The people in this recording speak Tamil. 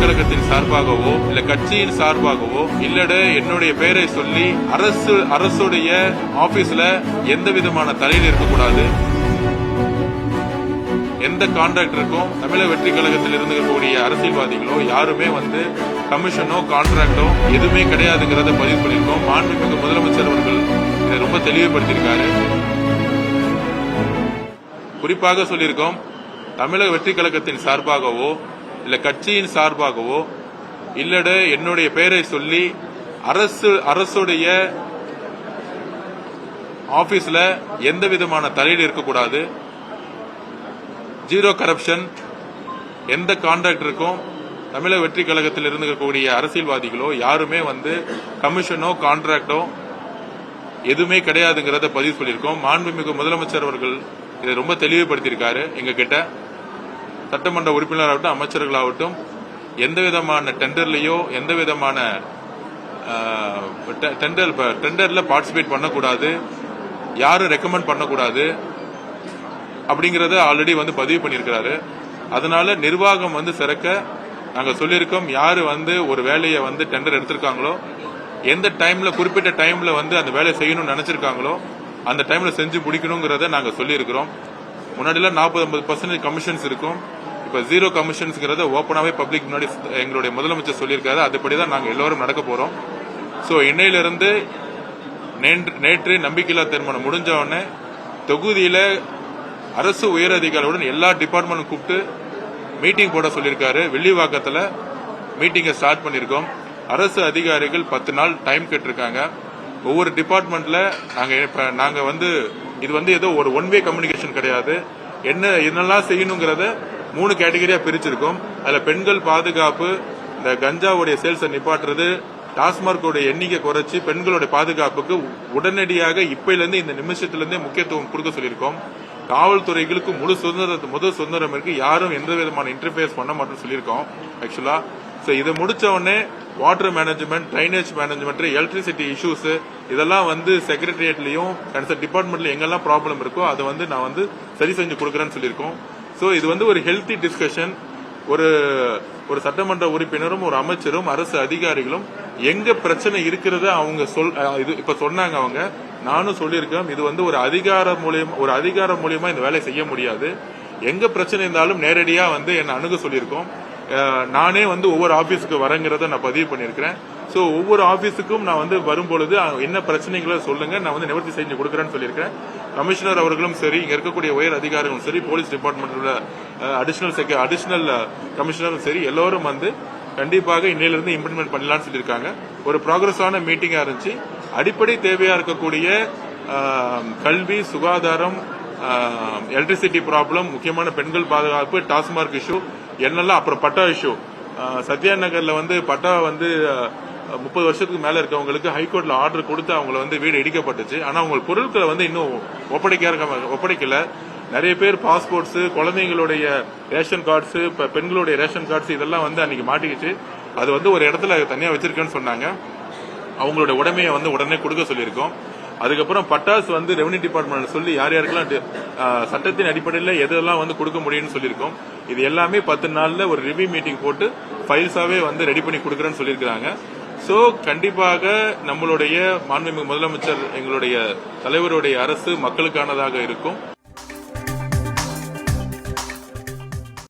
கழகத்தின் சார்பாகவோ இல்ல கட்சியின் சார்பாகவோ இல்லட என்னுடைய பெயரை சொல்லி அரசுடைய ஆபீஸ்ல எந்த விதமான தலையில் இருக்கக்கூடாது. எந்த கான்ட்ராக்டருக்கும் தமிழக வெற்றி கழகத்தில் இருக்கக்கூடிய அரசியல்வாதிகளோ யாருமே கமிஷனோ கான்ட்ராக்டோ எதுவுமே கிடையாதுங்கிறத பதிவு பண்ணியிருக்கோம். மாண்புமிகு முதலமைச்சர் அவர்கள் இதை ரொம்ப தெளிவுபடுத்தியிருக்காரு. குறிப்பாக சொல்லியிருக்கோம், தமிழக வெற்றி கழகத்தின் சார்பாகவோ இல்ல கட்சியின் சார்பாகவோ இல்லட என்னுடைய பெயரை சொல்லி அரசுடைய ஆபீஸ்ல எந்த விதமான தலையீடு இருக்கக்கூடாது. Zero corruption. எந்த கான்ட்ராக்டருக்கும் தமிழக வெற்றி கழகத்தில் இருக்கக்கூடிய அரசியல்வாதிகளோ யாருமே கமிஷனோ கான்ட்ராக்டோ எதுவுமே கிடையாதுங்கிறத பதிவு சொல்லியிருக்கோம். மாண்புமிகு முதலமைச்சர் அவர்கள் இதை ரொம்ப தெளிவுபடுத்தியிருக்காரு. எங்க கிட்ட சட்டமன்ற உறுப்பினராகட்டும் அமைச்சர்களாகட்டும் எந்த விதமான டெண்டர்லயோ எந்த விதமான டெண்டர்ல பார்ட்டிசிபேட் பண்ணக்கூடாது, யாரும் ரெக்கமெண்ட் பண்ணக்கூடாது அப்படிங்கறத ஆல்ரெடி பதிவு பண்ணியிருக்கிறாரு. அதனால நிர்வாகம் சிறக்க நாங்க சொல்லியிருக்கோம். யாரு ஒரு வேலையை டெண்டர் எடுத்திருக்காங்களோ எந்த டைம்ல குறிப்பிட்ட டைம்ல அந்த வேலையை செய்யணும்னு நினைச்சிருக்காங்களோ அந்த டைம்ல செஞ்சு முடிக்கணுங்கிறத நாங்க சொல்லியிருக்கிறோம். முன்னாடிலாம் 40-50% கமிஷன்ஸ் இருக்கும். இப்ப ஜீரோ கமிஷன்ஸ்ங்கிறத ஓப்பனாவே பப்ளிக் முன்னாடி எங்களுடைய முதலமைச்சர் சொல்லியிருக்காரு. அதுபடிதான் நாங்க எல்லாரும் நடக்க போறோம். சோ இன்னையிலிருந்து நேற்று நம்பிக்கையில்லா தீர்மானம் முடிஞ்ச உடனே தொகுதியில அரசு உயர் அதிகாரிகளுடன் எல்லா டிபார்ட்மெண்ட்டும் கூப்பிட்டு மீட்டிங் போட சொல்லியிருக்காரு. வெள்ளிவாக்கத்துல மீட்டிங்கை ஸ்டார்ட் பண்ணிருக்கோம். அரசு அதிகாரிகள் 10 நாள் டைம் கேட்டிருக்காங்க. ஒவ்வொரு டிபார்ட்மெண்ட்ல நாங்க இது ஏதோ ஒரு ஒன் வே கம்யூனிகேஷன் கிடையாது. என்னெல்லாம் செய்யணுங்கிறத 3 கேட்டகரியா பிரிச்சிருக்கோம். அதுல பெண்கள் பாதுகாப்பு, இந்த கஞ்சாவுடைய சேல்ஸை நிப்பாட்டுறது, டாஸ்மார்க்கோட எண்ணிக்கை குறைச்சி பெண்களுடைய பாதுகாப்புக்கு உடனடியாக இப்பையிலிருந்து இந்த நிமிஷத்திலிருந்தே முக்கியத்துவம் கொடுக்க சொல்லியிருக்கோம். காவல்துறைகளுக்கு முழு சுதந்திரம் இருக்கு. யாரும் எந்த விதமான இன்டர்ஃபேஸ் பண்ண மாட்டோம்னு சொல்லியிருக்கோம். ஆக்சுவலா இதை முடிச்ச உடனே water management, drainage management, electricity issues இதெல்லாம் செக்ரட்டரியேட்லயும் டிபார்ட்மெண்ட்ல எங்கெல்லாம் ப்ராப்ளம் இருக்கோ அதை நான் சரி செஞ்சு கொடுக்கறேன்னு சொல்லியிருக்கோம். சோ இது ஒரு ஹெல்த்தி டிஸ்கஷன். ஒரு சட்டமன்ற உறுப்பினரும் ஒரு அமைச்சரும் அரசு அதிகாரிகளும் எங்க பிரச்சனை இருக்கிறத அவங்க இப்ப சொன்னாங்க. அவங்க நானும் சொல்லியிருக்கேன். இது ஒரு அதிகாரம் மூலியமா இந்த வேலையை செய்ய முடியாது. எங்க பிரச்சனை இருந்தாலும் நேரடியா என்ன அணுக சொல்லியிருக்கோம். நானே ஒவ்வொரு ஆபீஸுக்கு வரங்கிறத நான் பதிவு பண்ணிருக்கிறேன். சோ ஒவ்வொரு ஆபீஸுக்கும் நான் வரும்பொழுது என்ன பிரச்சனைகளை சொல்லுங்க, நான் நிவர்த்தி செஞ்சு கொடுக்கறேன்னு சொல்லியிருக்கேன். கமிஷனர் அவர்களும் சரி, இங்க இருக்கக்கூடிய உயர் அதிகாரிகளும் சரி, போலீஸ் டிபார்ட்மெண்ட்ல அடிஷனல் கமிஷனரும் சரி, எல்லோரும் கண்டிப்பாக இன்னையிலிருந்து இம்ப்ளிமெண்ட் பண்ணலாம்னு சொல்லியிருக்காங்க. ஒரு ப்ராக்ரஸான மீட்டிங்கா இருந்துச்சு. அடிப்படை தேவையா இருக்கக்கூடிய கல்வி, சுகாதாரம், எலக்ட்ரிசிட்டி ப்ராப்ளம், முக்கியமான பெண்கள் பாதுகாப்பு, டாஸ்மார்க் இஷ்யூ என்னெல்லாம், அப்புறம் பட்டா இஷ்யூ. சத்யா நகர்ல பட்டா 30 வருஷத்துக்கு மேல இருக்கவங்களுக்கு ஹைகோர்ட்ல ஆர்டர் கொடுத்து அவங்களை வீடு இடிக்கப்பட்டுச்சு. ஆனா அவங்க பொருட்களை இன்னும் ஒப்படைக்கல. நிறைய பேர் பாஸ்போர்ட்ஸ், குழந்தைங்களுடைய ரேஷன் கார்ட்ஸ், பெண்களுடைய ரேஷன் கார்ட்ஸ் இதெல்லாம் அன்னைக்கு மாட்டிக்கிச்சு. அது ஒரு இடத்துல தனியா வச்சிருக்கேன்னு சொன்னாங்க. அவங்களுடைய உடைமையை உடனே கொடுக்க சொல்லியிருக்கோம். அதுக்கப்புறம் பட்டாஸ் ரெவன்யூ டிபார்ட்மெண்ட் சொல்லி யார் யாருக்கெல்லாம் சட்டத்தின் அடிப்படையில் எதெல்லாம் கொடுக்க முடியும்னு சொல்லியிருக்கோம். இது எல்லாமே 10 நாள்ல ஒரு ரிவ்யூ மீட்டிங் போட்டு ஃபைல்ஸாவே ரெடி பண்ணி கொடுக்கறேன்னு சொல்லியிருக்காங்க. சோ கண்டிப்பாக நம்மளுடைய மாண்புமிகு முதலமைச்சர், எங்களுடைய தலைவருடைய அரசு மக்களுக்கானதாக இருக்கும்.